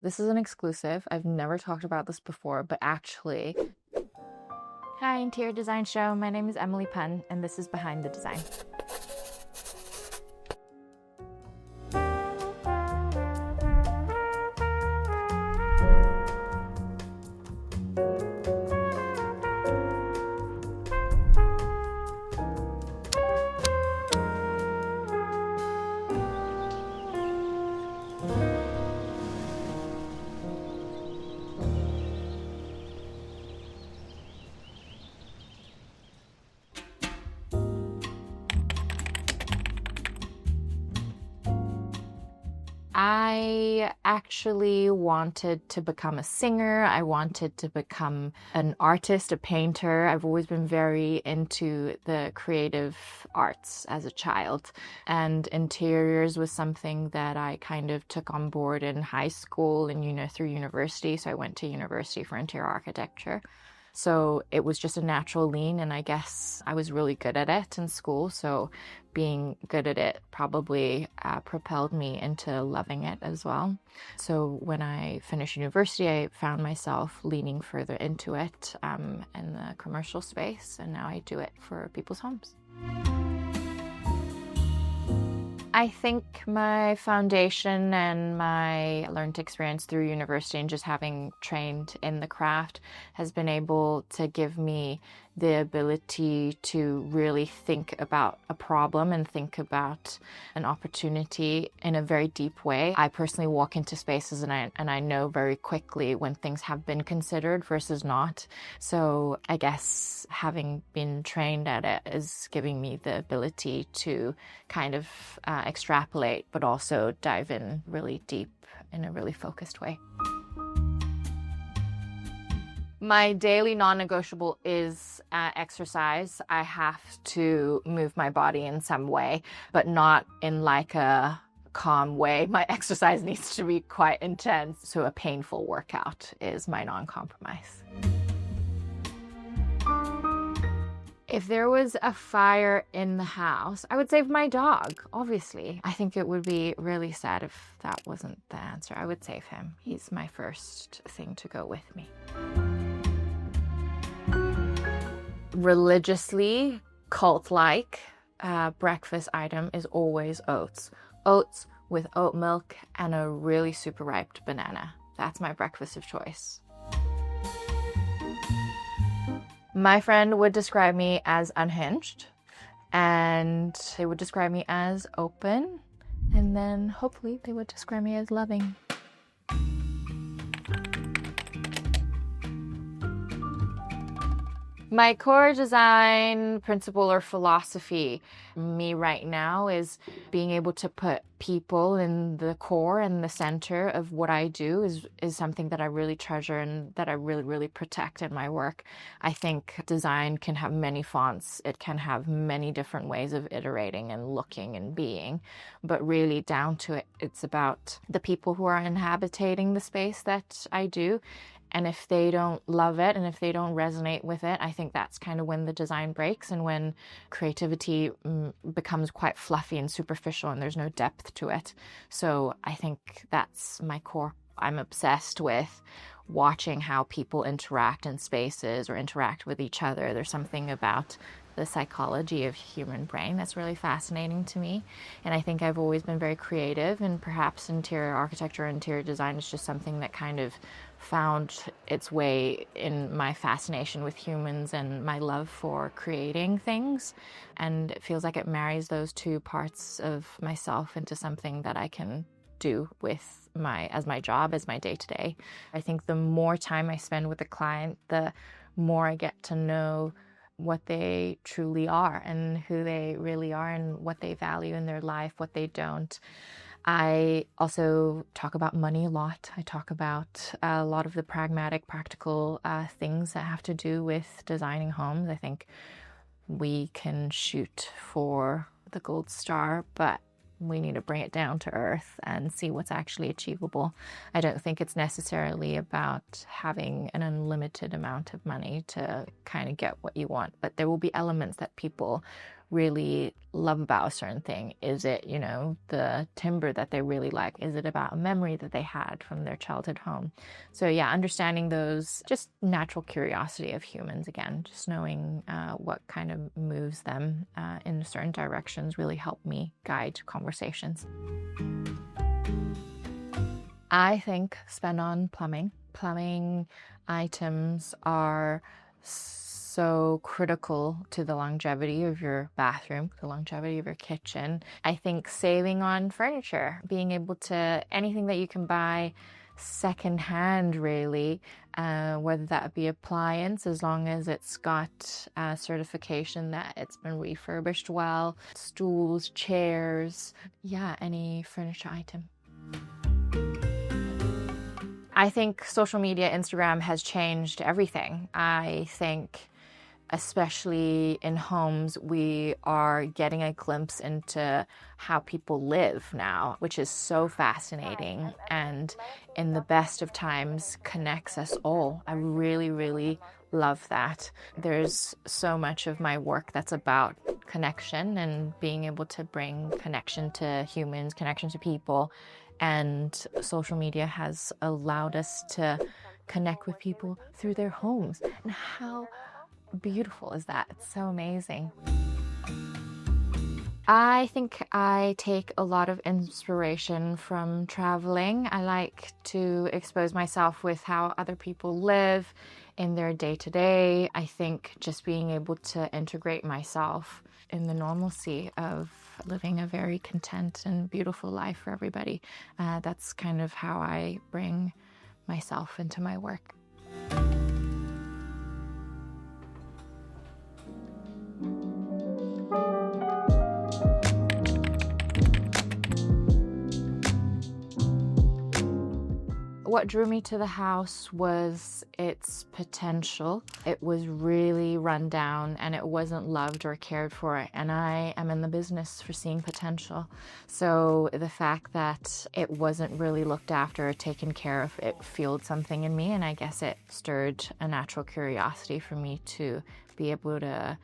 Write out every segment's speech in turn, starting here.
This is an exclusive. I've never talked about this before, but actually... Hi, Interior Design Show. My name is Emily Pun, and this is Behind the Design. I actually wanted to become a singer. I wanted to become an artist, a painter. I've always been very into the creative arts as a child. And interiors was something that I kind of took on board in high school and, through university. So I went to university for interior architecture. So it was just a natural lean, and I guess I was really good at it in school. So being good at it probably propelled me into loving it as well. So when I finished university, I found myself leaning further into it in the commercial space, and now I do it for people's homes. I think my foundation and my learned experience through university and just having trained in the craft has been able to give me the ability to really think about a problem and think about an opportunity in a very deep way. I personally walk into spaces and I know very quickly when things have been considered versus not. So I guess having been trained at it is giving me the ability to kind of extrapolate, but also dive in really deep in a really focused way. My daily non-negotiable is exercise. I have to move my body in some way, but not in like a calm way. My exercise needs to be quite intense. So a painful workout is my non-compromise. If there was a fire in the house, I would save my dog, obviously. I think it would be really sad if that wasn't the answer. I would save him. He's my first thing to go with me. Religiously, cult-like breakfast item is always oats. Oats with oat milk and a really super ripe banana. That's my breakfast of choice. My friend would describe me as unhinged, and they would describe me as open, and then hopefully they would describe me as loving. My core design principle or philosophy, me right now, is being able to put people in the core and the center of what I do is something that I really treasure and that I really, really protect in my work. I think design can have many fonts. It can have many different ways of iterating and looking and being, but really down to it, it's about the people who are inhabiting the space that I do. And if they don't love it and if they don't resonate with it, I think that's kind of when the design breaks and when creativity becomes quite fluffy and superficial and there's no depth to it. So I think that's my core. I'm obsessed with watching how people interact in spaces or interact with each other. There's something about the psychology of human brain that's really fascinating to me. And I think I've always been very creative, and perhaps interior architecture and interior design is just something that kind of found its way in my fascination with humans and my love for creating things. And it feels like it marries those two parts of myself into something that I can do with as my job, as my day-to-day. I think the more time I spend with a client, the more I get to know what they truly are and who they really are and what they value in their life, what they don't. I also talk about money a lot. I talk about a lot of the pragmatic, practical things that have to do with designing homes. I think we can shoot for the gold star, but we need to bring it down to earth and see what's actually achievable. I don't think it's necessarily about having an unlimited amount of money to kind of get what you want, but there will be elements that people really love about a certain thing? Is it, the timber that they really like? Is it about a memory that they had from their childhood home? So yeah, understanding those, just natural curiosity of humans, again, just knowing what kind of moves them in certain directions really helped me guide conversations. I think spend on plumbing. Plumbing items are so critical to the longevity of your bathroom, the longevity of your kitchen. I think saving on furniture, being able to, anything that you can buy secondhand, really, whether that be appliance, as long as it's got certification that it's been refurbished well, stools, chairs, yeah, any furniture item. I think social media, Instagram has changed everything. I think especially in homes, we are getting a glimpse into how people live now, which is so fascinating and in the best of times connects us all. I really, really love that. There's so much of my work that's about connection and being able to bring connection to humans, connection to people. And social media has allowed us to connect with people through their homes. And how beautiful is that? It's so amazing. I think I take a lot of inspiration from traveling. I like to expose myself with how other people live in their day-to-day. I think just being able to integrate myself in the normalcy of living a very content and beautiful life for everybody. That's kind of how I bring myself into my work. What drew me to the house was its potential. It was really run down and it wasn't loved or cared for. And I am in the business for seeing potential. So the fact that it wasn't really looked after or taken care of, it fueled something in me. And I guess it stirred a natural curiosity for me to be able to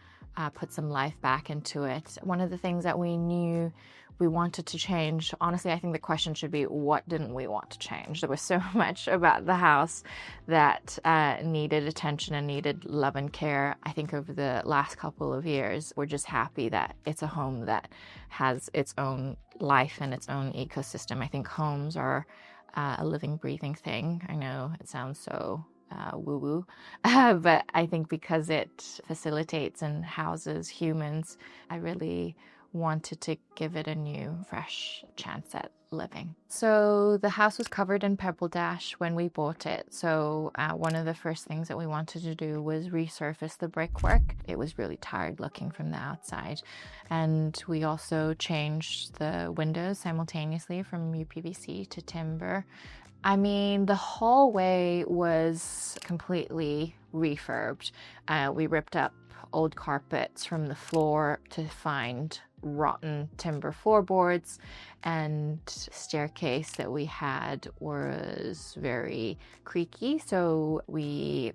put some life back into it. One of the things that we knew we wanted to change, honestly, I think the question should be, what didn't we want to change? There was so much about the house that needed attention and needed love and care. I think over the last couple of years, we're just happy that it's a home that has its own life and its own ecosystem. I think homes are a living, breathing thing. I know it sounds so woo-woo, but I think because it facilitates and houses humans, I really wanted to give it a new, fresh chance at living. So the house was covered in pebble dash when we bought it. So one of the first things that we wanted to do was resurface the brickwork. It was really tired looking from the outside. And we also changed the windows simultaneously from UPVC to timber. I mean, the hallway was completely refurbed. We ripped up old carpets from the floor to find rotten timber floorboards, and staircase that we had was very creaky. So we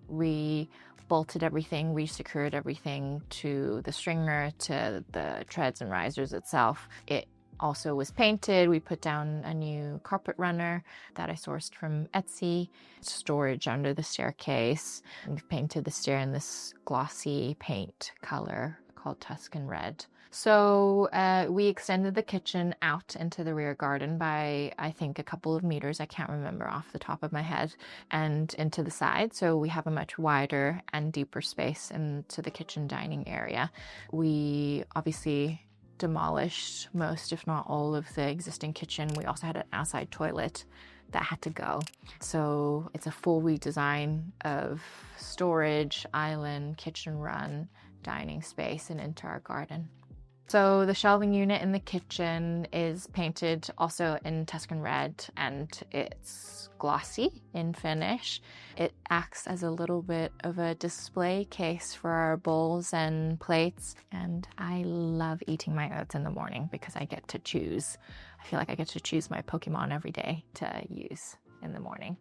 bolted everything, re-secured everything to the stringer, to the treads and risers itself. It also was painted. We put down a new carpet runner that I sourced from Etsy, storage under the staircase. We've painted the stair in this glossy paint color called Tuscan Red. So we extended the kitchen out into the rear garden by, I think, a couple of meters. I can't remember off the top of my head, and into the side. So we have a much wider and deeper space into the kitchen dining area. We obviously demolished most, if not all, of the existing kitchen. We also had an outside toilet that had to go. So it's a full redesign of storage, island, kitchen run, dining space, and into our garden. So the shelving unit in the kitchen is painted also in Tuscan Red, and it's glossy in finish. It acts as a little bit of a display case for our bowls and plates. And I love eating my oats in the morning because I get to choose. I feel like I get to choose my Pokemon every day to use in the morning.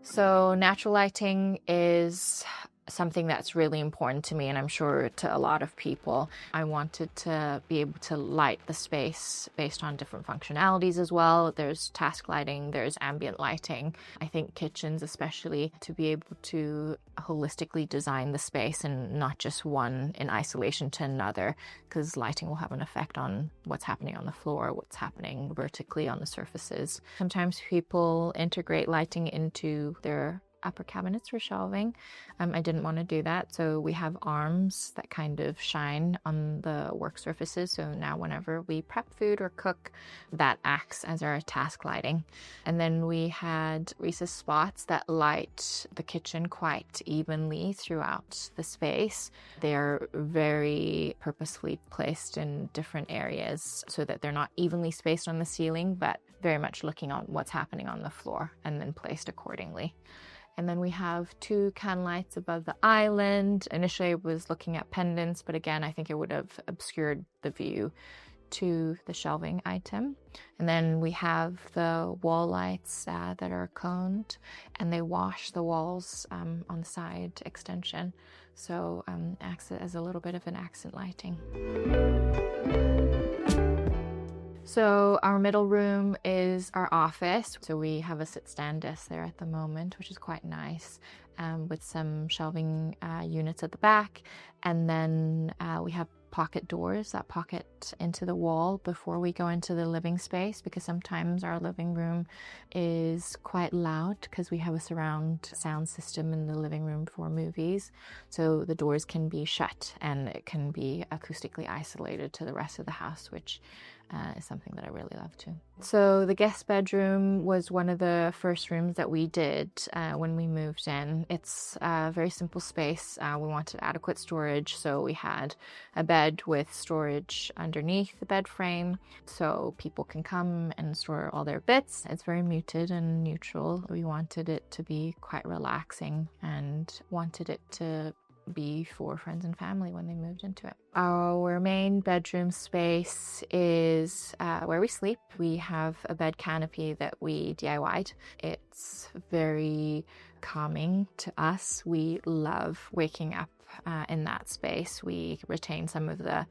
So natural lighting is something that's really important to me, and I'm sure to a lot of people. I wanted to be able to light the space based on different functionalities as well. There's task lighting, there's ambient lighting. I think kitchens, especially, to be able to holistically design the space and not just one in isolation to another, because lighting will have an effect on what's happening on the floor, what's happening vertically on the surfaces. Sometimes people integrate lighting into their upper cabinets for shelving. I didn't want to do that, so we have arms that kind of shine on the work surfaces, so now whenever we prep food or cook, that acts as our task lighting. And then we had recessed spots that light the kitchen quite evenly throughout the space. They're very purposefully placed in different areas so that they're not evenly spaced on the ceiling, but very much looking on what's happening on the floor and then placed accordingly. And then we have 2 can lights above the island. Initially I was looking at pendants, but again, I think it would have obscured the view to the shelving item. And then we have the wall lights that are coned, and they wash the walls on the side extension. So acts as a little bit of an accent lighting. So our middle room is our office. So we have a sit-stand desk there at the moment, which is quite nice, with some shelving units at the back. And then we have pocket doors that pocket into the wall before we go into the living space, because sometimes our living room is quite loud because we have a surround sound system in the living room for movies. So the doors can be shut and it can be acoustically isolated to the rest of the house, which is something that I really love too. So the guest bedroom was one of the first rooms that we did when we moved in. It's a very simple space. We wanted adequate storage, so we had a bed with storage underneath the bed frame so people can come and store all their bits. It's very muted and neutral. We wanted it to be quite relaxing and wanted it to be for friends and family when they moved into it. Our main bedroom space is where we sleep. We have a bed canopy that we DIY'd. It's very calming to us. We love waking up in that space. We retain some of the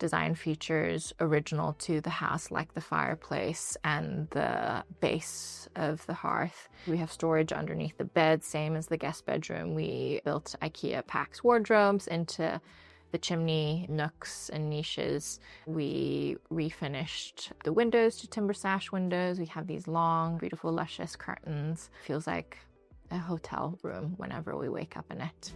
design features original to the house, like the fireplace and the base of the hearth. We have storage underneath the bed, same as the guest bedroom. We built IKEA PAX wardrobes into the chimney nooks and niches. We refinished the windows to timber sash windows. We have these long, beautiful, luscious curtains. Feels like a hotel room whenever we wake up in it.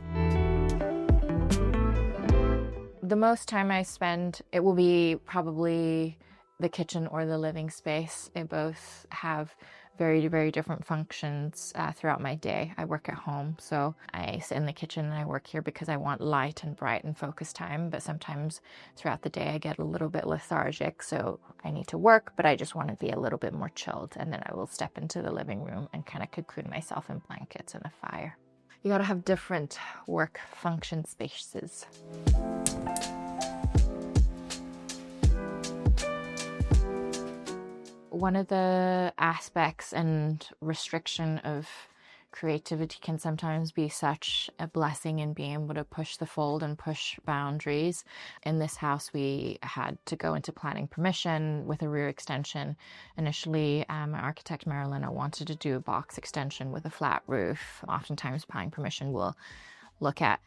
The most time I spend, it will be probably the kitchen or the living space. They both have very, very different functions throughout my day. I work at home, so I sit in the kitchen and I work here because I want light and bright and focus time. But sometimes throughout the day I get a little bit lethargic, so I need to work, but I just want to be a little bit more chilled. And then I will step into the living room and kind of cocoon myself in blankets and a fire. You gotta have different work function spaces. One of the aspects and restriction of creativity can sometimes be such a blessing in being able to push the fold and push boundaries. In this house, we had to go into planning permission with a rear extension. Initially, my architect, Marilena, wanted to do a box extension with a flat roof. Oftentimes, planning permission will look at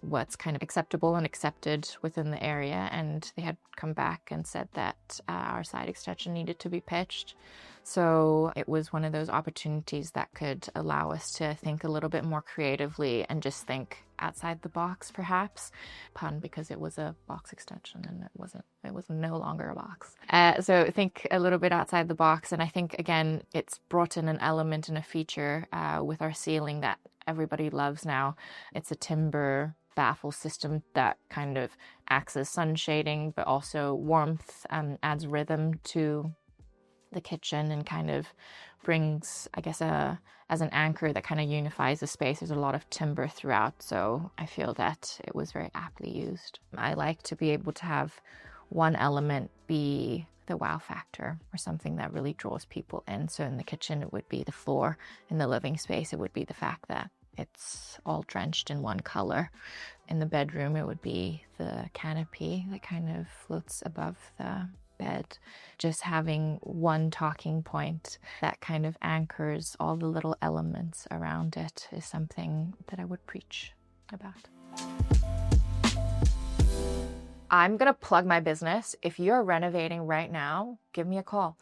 what's kind of acceptable and accepted within the area, and they had come back and said that our side extension needed to be pitched. So it was one of those opportunities that could allow us to think a little bit more creatively and just think outside the box, perhaps. Pun, because it was a box extension and it was no longer a box. So think a little bit outside the box, and I think again it's brought in an element and a feature with our ceiling that everybody loves now. It's a timber baffle system that kind of acts as sun shading, but also warmth, adds rhythm to the kitchen and kind of brings, I guess, as an anchor that kind of unifies the space. There's a lot of timber throughout, so I feel that it was very aptly used. I like to be able to have one element be the wow factor or something that really draws people in. So in the kitchen, it would be the floor. In the living space, it would be the fact that it's all drenched in one color. In the bedroom, it would be the canopy that kind of floats above the bed. Just having one talking point that kind of anchors all the little elements around it is something that I would preach about. I'm going to plug my business. If you're renovating right now, give me a call.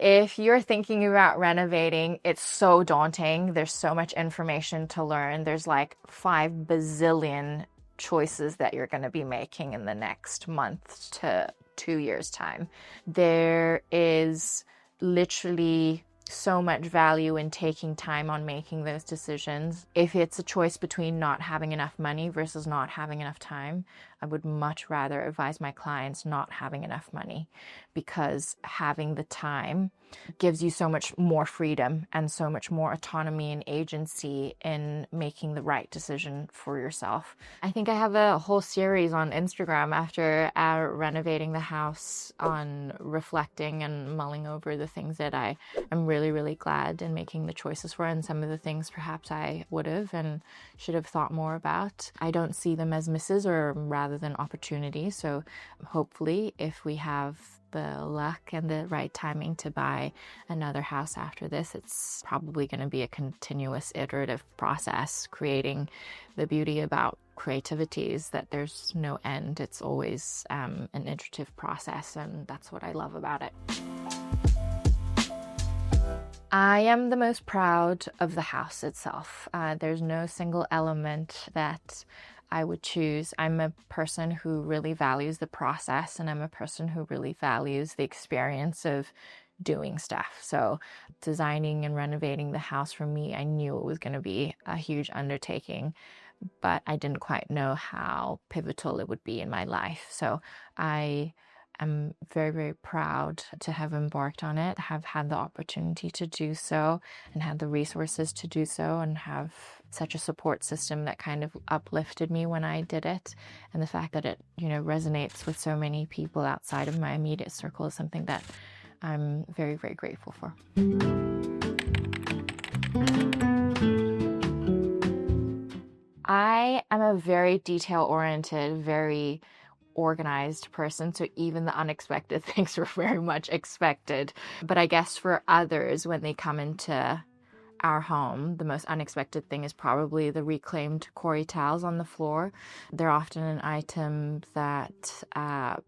If you're thinking about renovating, it's so daunting. There's so much information to learn. There's like 5 bazillion choices that you're going to be making in the next month to 2 years' time. There is literally so much value in taking time on making those decisions. If it's a choice between not having enough money versus not having enough time, I would much rather advise my clients not having enough money, because having the time gives you so much more freedom and so much more autonomy and agency in making the right decision for yourself. I think I have a whole series on Instagram after renovating the house on reflecting and mulling over the things that I am really, really glad in making the choices for, and some of the things perhaps I would have and should have thought more about. I don't see them as misses, or rather than opportunities. So hopefully, if we have the luck and the right timing to buy another house after this, it's probably going to be a continuous iterative process. Creating the beauty about creativity is that there's no end. It's always an iterative process, and that's what I love about it. I am the most proud of the house itself. There's no single element that I would choose. I'm a person who really values the process, and I'm a person who really values the experience of doing stuff. So designing and renovating the house, for me, I knew it was going to be a huge undertaking, but I didn't quite know how pivotal it would be in my life. So I'm very, very proud to have embarked on it, have had the opportunity to do so, and had the resources to do so, and have such a support system that kind of uplifted me when I did it. And the fact that it, resonates with so many people outside of my immediate circle is something that I'm very, very grateful for. I am a very detail-oriented, very organized person, so even the unexpected things were very much expected. But I guess for others, when they come into our home, the most unexpected thing is probably the reclaimed quarry tiles on the floor. They're often an item that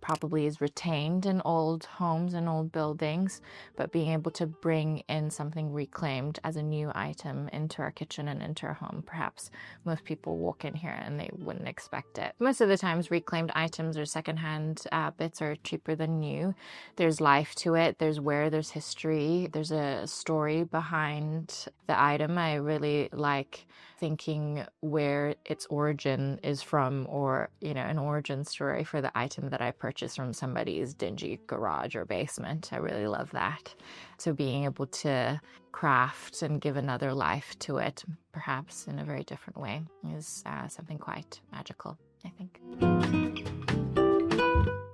probably is retained in old homes and old buildings, but being able to bring in something reclaimed as a new item into our kitchen and into our home, perhaps most people walk in here and they wouldn't expect it. Most of the times reclaimed items or secondhand bits are cheaper than new. There's life to it, there's wear, there's history, there's a story behind the item. I really like thinking where its origin is from, or an origin story for the item that I purchased from somebody's dingy garage or basement. I really love that. So being able to craft and give another life to it, perhaps in a very different way, is something quite magical, I think.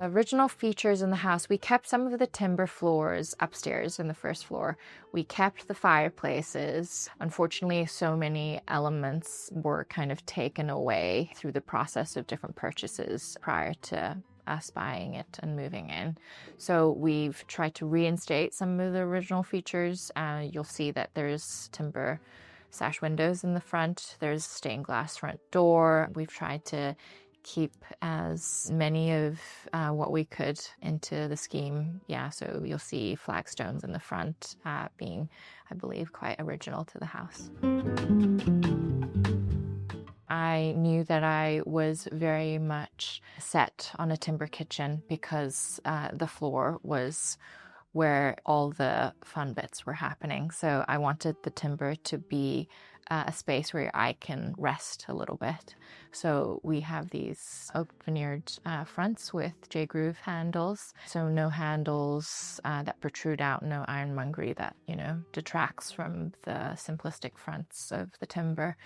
Original features in the house: we kept some of the timber floors upstairs in the first floor. We kept the fireplaces. Unfortunately, so many elements were kind of taken away through the process of different purchases prior to us buying it and moving in. So we've tried to reinstate some of the original features. You'll see that there's timber sash windows in the front. There's stained glass front door. We've tried to keep as many of what we could into the scheme. Yeah, so you'll see flagstones in the front being, I believe, quite original to the house. I knew that I was very much set on a timber kitchen because the floor was where all the fun bits were happening. So I wanted the timber to be a space where I can rest a little bit. So we have these oak veneered fronts with J-groove handles. So no handles that protrude out, no ironmongery that, detracts from the simplistic fronts of the timber.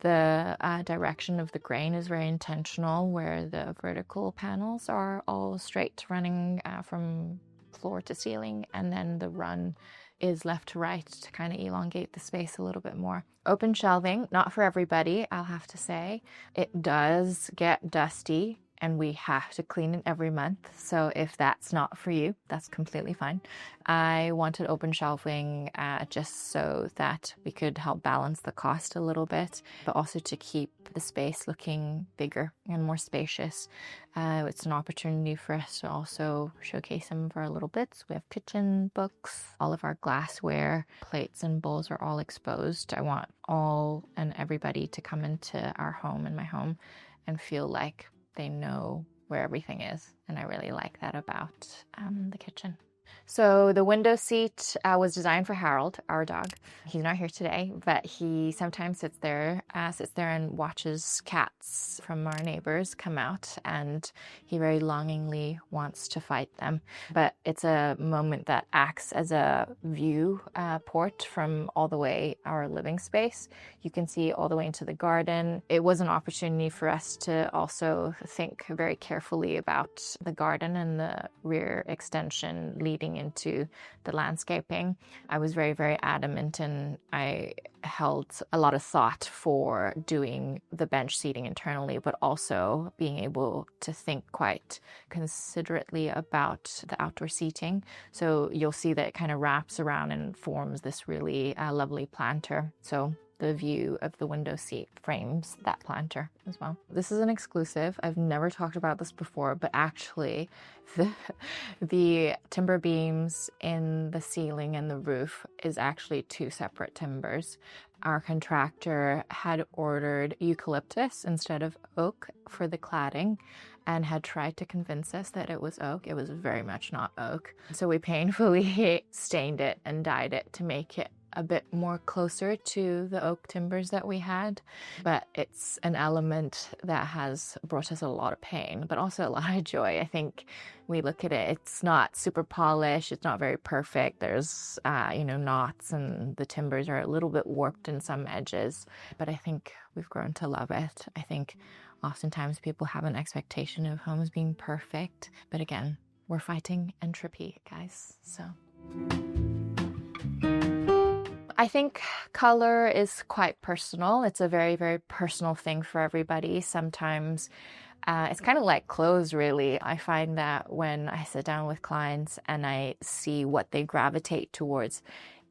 The direction of the grain is very intentional, where the vertical panels are all straight, running from floor to ceiling, and then the run is left to right to kind of elongate the space a little bit more. Open shelving, not for everybody, I'll have to say. It does get dusty and we have to clean it every month. So if that's not for you, that's completely fine. I wanted open shelving just so that we could help balance the cost a little bit, but also to keep the space looking bigger and more spacious. It's an opportunity for us to also showcase some of our little bits. We have kitchen books, all of our glassware, plates and bowls are all exposed. I want all and everybody to come into our home and my home and feel like they know where everything is. And I really like that about the kitchen. So the window seat was designed for Harold, our dog. He's not here today, but he sometimes sits there and watches cats from our neighbors come out, and he very longingly wants to fight them. But it's a moment that acts as a view port from all the way our living space. You can see all the way into the garden. It was an opportunity for us to also think very carefully about the garden and the rear extension leading into the landscaping. I was very, very adamant, and I held a lot of thought for doing the bench seating internally, but also being able to think quite considerately about the outdoor seating. So you'll see that it kind of wraps around and forms this really lovely planter. So the view of the window seat frames that planter as well. This is an exclusive. I've never talked about this before, but actually the timber beams in the ceiling and the roof is actually two separate timbers. Our contractor had ordered eucalyptus instead of oak for the cladding and had tried to convince us that it was oak. It was very much not oak. So we painfully stained it and dyed it to make it a bit more closer to the oak timbers that we had, but it's an element that has brought us a lot of pain, but also a lot of joy. I think we look at it, it's not super polished, it's not very perfect. There's, knots, and the timbers are a little bit warped in some edges, but I think we've grown to love it. I think oftentimes people have an expectation of homes being perfect, but again, we're fighting entropy, guys, so. I think color is quite personal. It's a very, very personal thing for everybody. Sometimes it's kind of like clothes, really. I find that when I sit down with clients and I see what they gravitate towards,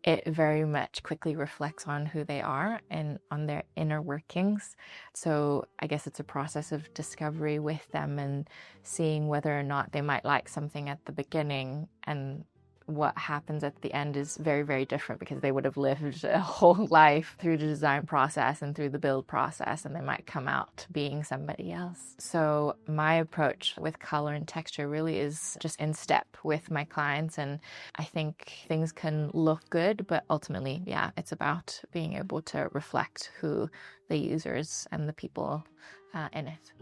it very much quickly reflects on who they are and on their inner workings. So I guess it's a process of discovery with them and seeing whether or not they might like something at the beginning, and what happens at the end is very, very different because they would have lived a whole life through the design process and through the build process, and they might come out being somebody else. So my approach with color and texture really is just in step with my clients, and I think things can look good, but ultimately, yeah, it's about being able to reflect who the users and the people in it.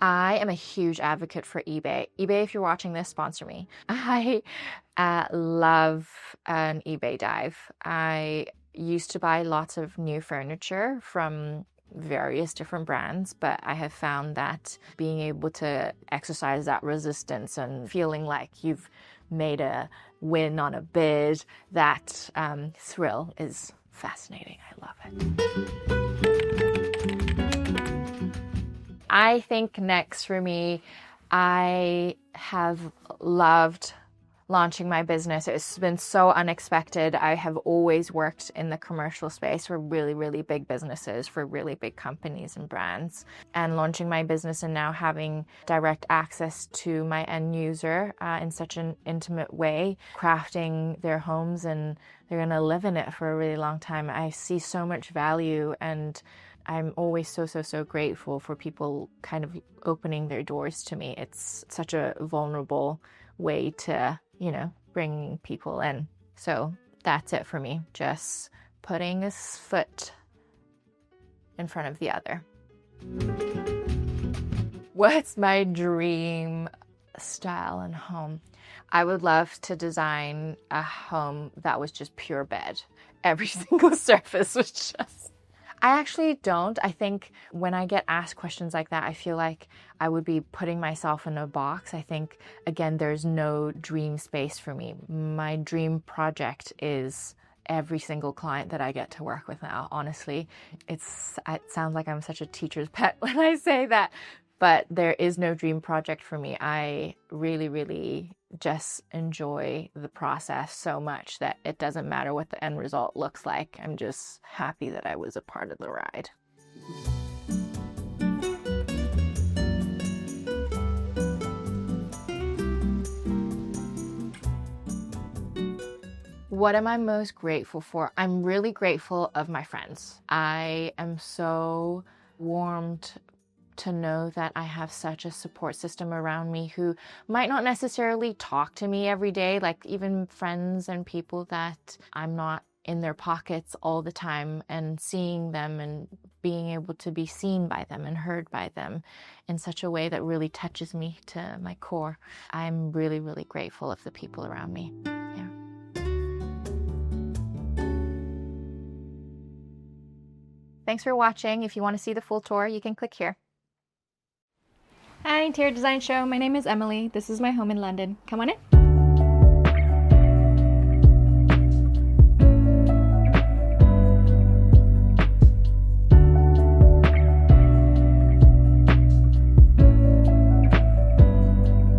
I am a huge advocate for eBay. eBay, if you're watching this, sponsor me. I love an eBay dive. I used to buy lots of new furniture from various different brands, but I have found that being able to exercise that resistance and feeling like you've made a win on a bid, that thrill is fascinating. I love it. I think next for me, I have loved launching my business. It's been so unexpected. I have always worked in the commercial space for really, really big businesses, for really big companies and brands. And launching my business and now having direct access to my end user in such an intimate way, crafting their homes, and they're going to live in it for a really long time. I see so much value, and I'm always so grateful for people kind of opening their doors to me. It's such a vulnerable way to, bring people in. So that's it for me. Just putting a foot in front of the other. What's my dream style and home? I would love to design a home that was just pure bed. Every single surface was just... I actually don't. I think when I get asked questions like that, I feel like I would be putting myself in a box. I think, again, there's no dream space for me. My dream project is every single client that I get to work with now, honestly. It sounds like I'm such a teacher's pet when I say that, but there is no dream project for me. I really, really just enjoy the process so much that it doesn't matter what the end result looks like. I'm just happy that I was a part of the ride. What am I most grateful for? I'm really grateful of my friends. I am so warmed to know that I have such a support system around me who might not necessarily talk to me every day, like even friends and people that I'm not in their pockets all the time, and seeing them and being able to be seen by them and heard by them in such a way that really touches me to my core. I'm really, really grateful of the people around me. Yeah. Thanks for watching. If you want to see the full tour, you can click here. Hi, Interior Design Show. My name is Emily. This is my home in London. Come on in.